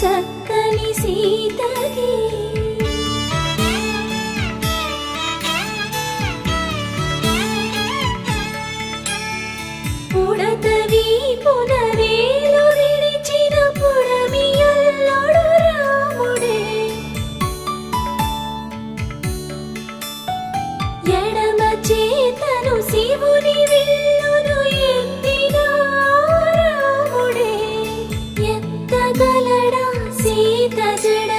చక్కని సీతకి పుడతవి పునవేలు విడిచిన పుడమియల్లుడు రాముడే ఎడమ చేతను శివుని విల్లును ఎత్తిన రాముడే ఎత్తగలడా సీత జడ